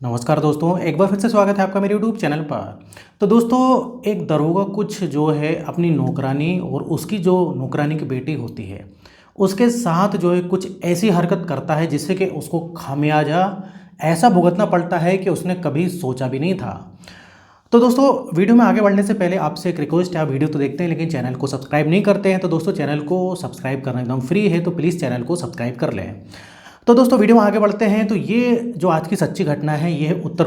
नमस्कार दोस्तों, एक बार फिर से स्वागत है आपका मेरे यूट्यूब चैनल पर। तो दोस्तों, एक दरोगा कुछ जो है अपनी नौकरानी और उसकी जो नौकरानी की बेटी होती है उसके साथ जो है कुछ ऐसी हरकत करता है जिससे कि उसको खामियाजा ऐसा भुगतना पड़ता है कि उसने कभी सोचा भी नहीं था। तो दोस्तों, वीडियो में आगे बढ़ने से पहले आपसे एक रिक्वेस्ट है, आप वीडियो तो देखते हैं लेकिन चैनल को सब्सक्राइब नहीं करते हैं। तो दोस्तों, चैनल को सब्सक्राइब करना एकदम फ्री है, तो प्लीज़ चैनल को सब्सक्राइब कर लें। तो दोस्तों, वीडियो में आगे बढ़ते हैं। तो ये जो आज की सच्ची घटना है ये है उत्तर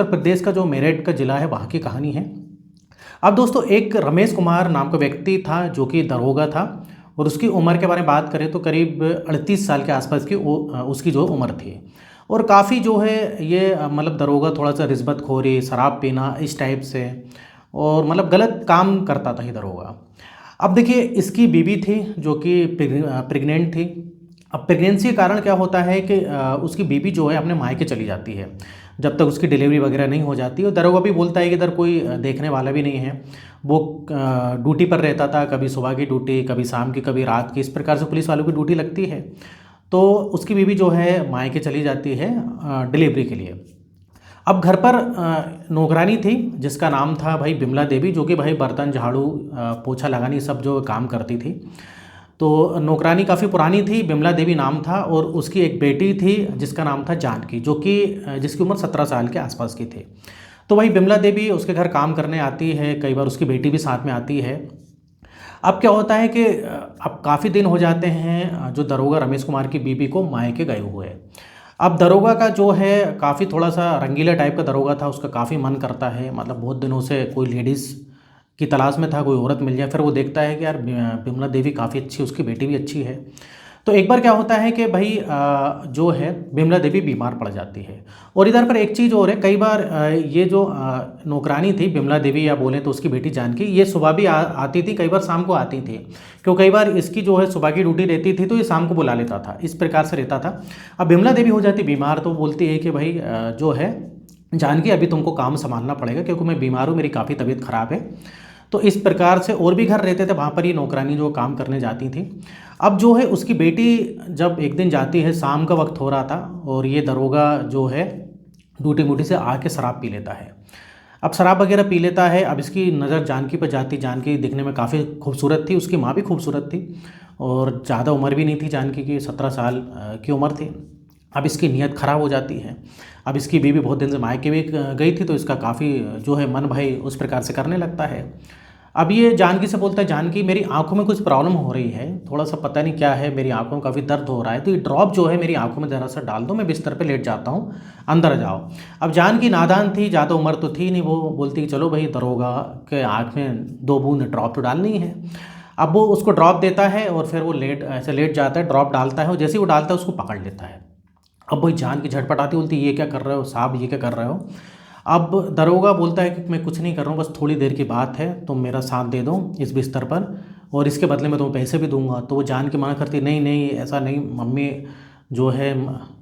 प्रदेश का जो मेरठ का ज़िला है वहाँ की कहानी है। अब दोस्तों, एक रमेश कुमार नाम का व्यक्ति था जो कि दरोगा था और उसकी उम्र के बारे में बात करें तो करीब 38 साल के आसपास की उसकी जो उम्र थी। और काफ़ी जो है ये मतलब दरोगा थोड़ा सा रिश्वतखोरी, शराब पीना इस टाइप से और मतलब गलत काम करता था ये दरोगा। अब देखिए, इसकी बीवी थी जो कि प्रेग्नेंट थी। अब प्रेगनेंसी के कारण क्या होता है कि उसकी बीवी जो है अपने मायके चली जाती है जब तक उसकी डिलीवरी वगैरह नहीं हो जाती। और दरोगा भी बोलता है कि इधर कोई देखने वाला भी नहीं है। वो ड्यूटी पर रहता था, कभी सुबह की ड्यूटी, कभी शाम की, कभी रात की, इस प्रकार से पुलिस वालों की ड्यूटी लगती है। तो उसकी बीवी जो है मायके चली जाती है डिलीवरी के लिए। अब घर पर नौकरानी थी जिसका नाम था भाई बिमला देवी, जो कि भाई बर्तन झाड़ू पोछा लगानी सब जो काम करती थी। तो नौकरानी काफ़ी पुरानी थी, बिमला देवी नाम था। और उसकी एक बेटी थी जिसका नाम था जानकी, जो कि जिसकी उम्र 17 साल के आसपास की थी। तो वही बिमला देवी उसके घर काम करने आती है, कई बार उसकी बेटी भी साथ में आती है। अब क्या होता है कि अब काफ़ी दिन हो जाते हैं जो दरोगा रमेश कुमार की बीवी को मायके गए हुए। अब दरोगा का जो है काफ़ी थोड़ा सा रंगीला टाइप का दरोगा था, उसका काफ़ी मन करता है, मतलब बहुत दिनों से कोई लेडीज़ की तलाश में था, कोई औरत मिल जाए। फिर वो देखता है कि यार बिमला देवी काफ़ी अच्छी, उसकी बेटी भी अच्छी है। तो एक बार क्या होता है कि भाई जो है बिमला देवी बीमार पड़ जाती है। और इधर पर एक चीज़ और है, कई बार ये जो नौकरानी थी बिमला देवी या बोलें तो उसकी बेटी जानकी, ये सुबह भी आती थी, कई बार शाम को आती थी। क्यों, कई बार इसकी जो है सुबह की ड्यूटी रहती थी तो ये शाम को बुला लेता था, इस प्रकार से रहता था। अब बिमला देवी हो जाती बीमार तो बोलती है कि भाई जो है जानकी, अभी तुमको काम संभालना पड़ेगा क्योंकि मैं बीमार हूँ, मेरी काफ़ी तबीयत ख़राब है। तो इस प्रकार से और भी घर रहते थे वहाँ पर, ये नौकरानी जो काम करने जाती थी। अब जो है उसकी बेटी जब एक दिन जाती है, शाम का वक्त हो रहा था और ये दरोगा जो है ड्यूटी मूटी से आके शराब पी लेता है। अब शराब वगैरह पी लेता है। अब इसकी नज़र जानकी पर जाती। जानकी दिखने में काफ़ी खूबसूरत थी, उसकी माँ भी खूबसूरत थी और ज़्यादा उम्र भी नहीं थी जानकी की, 17 साल की उम्र थी। अब इसकी नीयत ख़राब हो जाती है। अब इसकी बीवी बहुत दिन से मायके भी गई थी तो इसका काफ़ी जो है मन भाई उस प्रकार से करने लगता है। अब ये जानकी से बोलता है, जानकी मेरी आंखों में कुछ प्रॉब्लम हो रही है, थोड़ा सा पता नहीं क्या है, मेरी आंखों में काफ़ी दर्द हो रहा है, तो ये ड्रॉप जो है मेरी आंखों में ज़रा सा डाल दो, मैं बिस्तर पे लेट जाता हूँ, अंदर आ जाओ। अब जानकी नादान थी, ज़्यादा उम्र तो थी नहीं, वो बोलती कि चलो भाई दरोगा के आँख में 2 बूंद ड्रॉप तो डालनी है। अब वो उसको ड्रॉप देता है और फिर वो ऐसे लेट जाता है, ड्रॉप डालता है और जैसे ही वो डालता है उसको पकड़ लेता है। अब वही जान की झटपट आती, बोलती ये क्या कर रहे हो साहब, ये क्या कर रहे हो। अब दरोगा बोलता है कि मैं कुछ नहीं कर रहा हूँ, बस थोड़ी देर की बात है, तुम मेरा साथ दे दो इस बिस्तर पर और इसके बदले में तुम्हें पैसे भी दूंगा। तो वो जान के मना करती, नहीं नहीं ऐसा नहीं, मम्मी जो है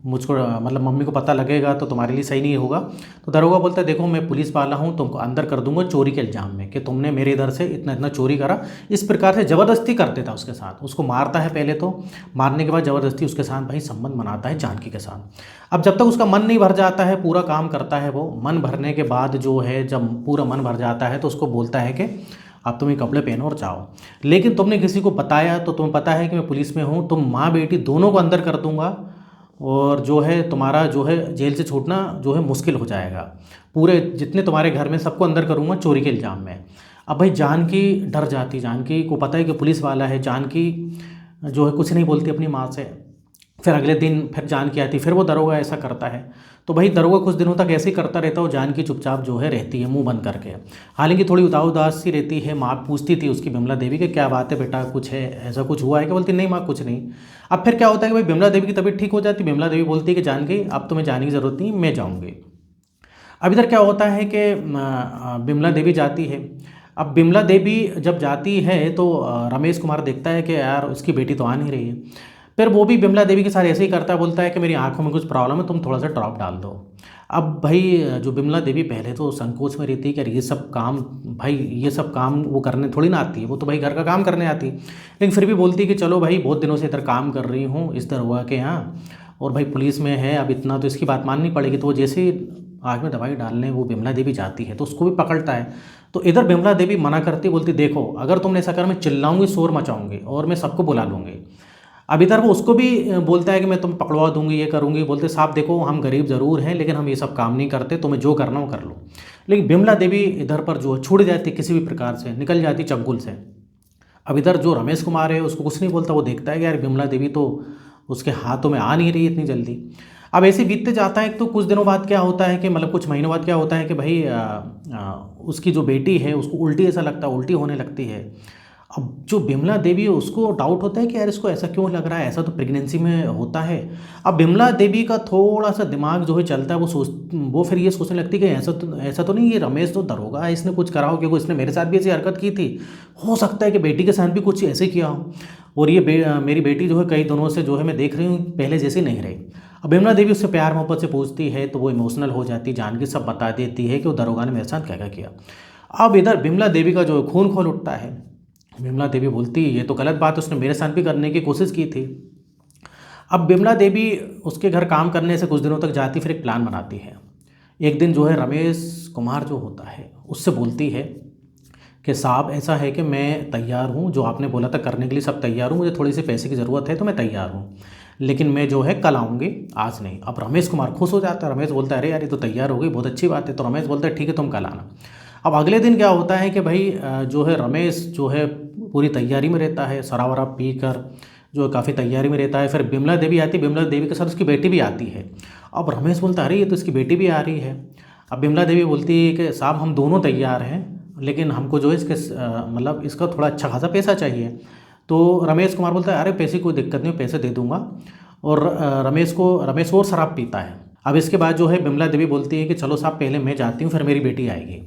मुझको मतलब मम्मी को पता लगेगा तो तुम्हारे लिए सही नहीं होगा। तो दरोगा बोलता है, देखो मैं पुलिस वाला हूँ, तुमको अंदर कर दूंगा चोरी के इल्ज़ाम में कि तुमने मेरे इधर से इतना इतना चोरी करा। इस प्रकार से ज़बरदस्ती कर देता उसके साथ, उसको मारता है पहले तो, मारने के बाद ज़बरदस्ती उसके साथ भाई संबंध बनाता है जानकी के साथ। अब जब तक उसका मन नहीं भर जाता है, पूरा काम करता है वो, मन भरने के बाद जो है जब पूरा मन भर जाता है तो उसको बोलता है कि अब तुम ये कपड़े पहनो और जाओ, लेकिन तुमने किसी को बताया तो तुम्हें पता है कि मैं पुलिस में हूँ, तुम माँ बेटी दोनों को अंदर कर दूंगा और जो है तुम्हारा जो है जेल से छूटना जो है मुश्किल हो जाएगा, पूरे जितने तुम्हारे घर में सबको अंदर करूँगा चोरी के इल्ज़ाम में। अब भाई जानकी डर जाती, जानकी को पता है कि पुलिस वाला है, जानकी जो है कुछ नहीं बोलती अपनी माँ से। फिर अगले दिन फिर जानकी आती, फिर वो दरोगा ऐसा करता है। तो भाई दरोगा कुछ दिनों तक ऐसे ही करता रहता है और जानकी चुपचाप जो है रहती है मुंह बंद करके। हालांकि थोड़ी उदास सी रहती है। माँ पूछती थी उसकी बिमला देवी के, क्या बात है बेटा, कुछ है, ऐसा कुछ हुआ है क्या? बोलती नहीं माँ कुछ नहीं। अब फिर क्या होता है कि भाई बिमला देवी की तबीयत ठीक हो जाती, बिमला देवी बोलती है कि जानकी अब तुम्हें जाने की ज़रूरत नहीं, मैं जाऊँगी। अब इधर क्या होता है कि बिमला देवी जाती है। अब बिमला देवी जब जाती है तो रमेश कुमार देखता है कि यार उसकी बेटी तो आ नहीं रही है। फिर वो भी बिमला देवी के साथ ऐसे ही करता है, बोलता है कि मेरी आंखों में कुछ प्रॉब्लम है, तुम थोड़ा सा ड्रॉप डाल दो। अब भाई जो बिमला देवी पहले तो संकोच में रहती है कि यार ये सब काम, भाई ये सब काम वो करने थोड़ी ना आती है, वो तो भाई घर का काम करने आती है, लेकिन फिर भी बोलती है कि चलो भाई बहुत दिनों से इधर काम कर रही हूँ इस दरोगा के यहाँ और भाई पुलिस में है, अब इतना तो इसकी बात माननी पड़ेगी। तो वो जैसे ही आग में दवाई डालने वो बिमला देवी जाती है तो उसको भी पकड़ता है। तो इधर बिमला देवी मना करती, बोलती देखो अगर तुमने ऐसा कर मैं चिल्लाऊंगी, शोर मचाऊंगी और मैं सबको बुला लूँगी। अब इधर वो उसको भी बोलता है कि मैं तुम्हें पकड़वा दूंगी, ये करूंगी। बोलते साहब देखो हम गरीब ज़रूर हैं लेकिन हम ये सब काम नहीं करते, तुम्हें जो करना हो कर लो। लेकिन बिमला देवी इधर पर जो है छूट जाती, किसी भी प्रकार से निकल जाती चंगुल से। अब इधर जो रमेश कुमार है उसको कुछ नहीं बोलता, वो देखता है कि यार बिमला देवी तो उसके हाथों में आ नहीं रही इतनी जल्दी। अब ऐसे बीतते जाता है तो कुछ दिनों बाद क्या होता है कि मतलब कुछ महीनों बाद क्या होता है कि भाई उसकी जो बेटी है उसको उल्टी ऐसा लगता है, उल्टी होने लगती है। अब जो बिमला देवी है उसको डाउट होता है कि यार इसको ऐसा क्यों लग रहा है, ऐसा तो प्रेगनेंसी में होता है। अब बिमला देवी का थोड़ा सा दिमाग जो है चलता है, वो फिर ये सोचने लगती है कि ऐसा तो नहीं, ये रमेश तो दरोगा है, इसने कुछ करा हो क्योंकि इसने मेरे साथ भी ऐसी हरकत की थी, हो सकता है कि बेटी के साथ भी कुछ ऐसे किया हो। और ये मेरी बेटी जो है कई दिनों से जो है मैं देख रही हूँ पहले जैसी नहीं रही। अब बिमला देवी उससे प्यार मोहब्बत से पूछती है तो वो इमोशनल हो जाती, जानकी सब बता देती है कि वो दरोगा ने मेरे साथ क्या क्या किया। अब इधर बिमला देवी का जो खून खोल उठता है। बिमला देवी बोलती ये तो गलत बात, उसने मेरे साथ भी करने की कोशिश की थी। अब बिमला देवी उसके घर काम करने से कुछ दिनों तक जाती, फिर एक प्लान बनाती है। एक दिन जो है रमेश कुमार जो होता है उससे बोलती है कि साहब ऐसा है कि मैं तैयार हूँ, जो आपने बोला था करने के लिए सब तैयार हूँ, मुझे थोड़ी सी पैसे की ज़रूरत है तो मैं तैयार हूँ, लेकिन मैं जो है कल आऊँगी, आज नहीं। अब रमेश कुमार खुश हो जाता है, रमेश बोलता है अरे यार ये तो तैयार हो गई, बहुत अच्छी बात है। तो रमेश बोलता है ठीक है तुम कल आना। अब अगले दिन क्या होता है कि भाई जो है रमेश जो है पूरी तैयारी में रहता है, शराब वराब पी कर जो काफ़ी तैयारी में रहता है। फिर बिमला देवी आती है, बिमला देवी के साथ उसकी बेटी भी आती है। अब रमेश बोलता है अरे ये तो इसकी बेटी भी आ रही है। अब बिमला देवी बोलती है कि साहब हम दोनों तैयार हैं लेकिन हमको जो है इसके मतलब इसका थोड़ा अच्छा खासा पैसा चाहिए। तो रमेश कुमार बोलता है अरे पैसे कोई दिक्कत नहीं, पैसे दे दूंगा। और रमेश और शराब पीता है। अब इसके बाद जो है बिमला देवी बोलती है कि चलो साहब पहले मैं जाती हूँ फिर मेरी बेटी आएगी।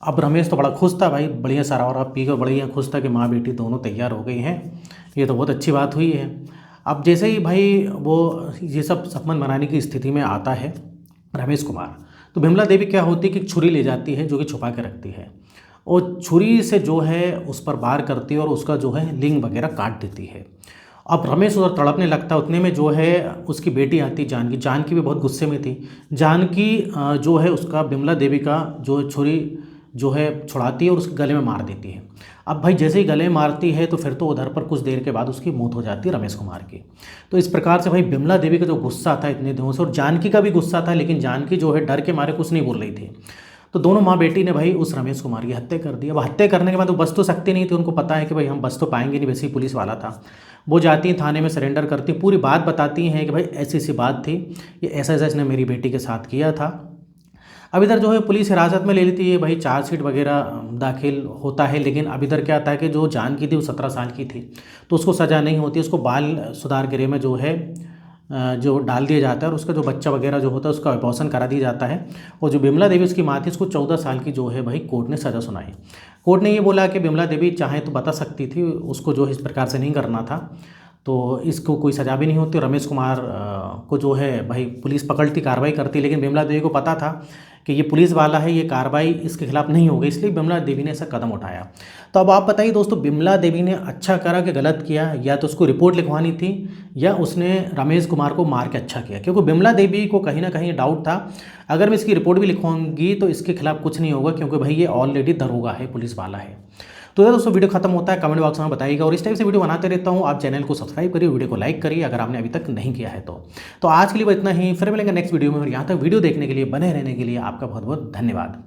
अब रमेश तो बड़ा खुश था भाई, बढ़िया सारा और पी कर बढ़िया खुश था कि माँ बेटी दोनों तैयार हो गई हैं, ये तो बहुत अच्छी बात हुई है। अब जैसे ही भाई वो ये सब संबंध बनाने की स्थिति में आता है रमेश कुमार, तो बिमला देवी क्या होती है कि छुरी ले जाती है जो कि छुपा के रखती है, और छुरी से जो है उस पर वार करती है और उसका जो है लिंग वगैरह काट देती है। अब रमेश उधर तड़पने लगता है, उतने में जो है उसकी बेटी आती जानकी, जानकी भी बहुत गुस्से में थी। जानकी जो है उसका बिमला देवी का जो छुरी जो है छुड़ाती है और उसके गले में मार देती है। अब भाई जैसे ही गले में मारती है तो फिर तो उधर पर कुछ देर के बाद उसकी मौत हो जाती है रमेश कुमार की। तो इस प्रकार से भाई बिमला देवी का जो गुस्सा था इतने दिनों से, और जानकी का भी गुस्सा था, लेकिन जानकी जो है डर के मारे कुछ नहीं बोल रही थी। तो दोनों माँ बेटी ने भाई उस रमेश कुमार की हत्या कर दी। अब हत्या करने के बाद वो बच तो सकती नहीं थी, उनको पता है कि भाई हम बच तो पाएंगे नहीं, वैसे ही पुलिस वाला था। वो जाती हैं थाने में सरेंडर करती, पूरी बात बताती हैं कि भाई ऐसी ऐसी बात थी, ये ऐसा ऐसा इसने मेरी बेटी के साथ किया था। अब इधर जो है पुलिस हिरासत में ले लेती है, भाई चार्जशीट वगैरह दाखिल होता है। लेकिन अब इधर क्या आता है कि जो जानकी थी वो 17 साल की थी तो उसको सज़ा नहीं होती, उसको बाल सुधार गृह में जो है जो डाल दिया जाता है, और उसका जो बच्चा वगैरह जो होता है उसका अबॉर्शन करा दिया जाता है। और जो बिमला देवी उसकी माँ थी उसको 14 साल की जो है भाई कोर्ट ने सज़ा सुनाई। कोर्ट ने ये बोला कि बिमला देवी चाहे तो बता सकती थी, उसको जो है इस प्रकार से नहीं करना था, तो इसको कोई सज़ा भी नहीं होती। रमेश कुमार को जो है भाई पुलिस पकड़ती, कार्रवाई करती, लेकिन बिमला देवी को पता था कि ये पुलिस वाला है, ये कार्रवाई इसके खिलाफ नहीं होगी, इसलिए बिमला देवी ने ऐसा कदम उठाया। तो अब आप बताइए दोस्तों, बिमला देवी ने अच्छा करा कि गलत किया? या तो उसको रिपोर्ट लिखवानी थी या उसने रमेश कुमार को मार के अच्छा किया, क्योंकि बिमला देवी को कहीं ना कहीं डाउट था अगर मैं इसकी रिपोर्ट भी लिखवाऊंगी तो इसके खिलाफ कुछ नहीं होगा, क्योंकि भाई ये ऑलरेडी दरोगा है, पुलिस वाला है। तो यार दोस्तों वीडियो खत्म होता है, कमेंट बॉक्स में बताइएगा, और इस टाइप से वीडियो बनाते रहता हूँ। आप चैनल को सब्सक्राइब करिए, वीडियो को लाइक करिए अगर आपने अभी तक नहीं किया है तो आज के लिए वो इतना ही, फिर मिलेंगे नेक्स्ट वीडियो में। और यहाँ तक वीडियो देखने के लिए, बने रहने के लिए आपका बहुत बहुत धन्यवाद।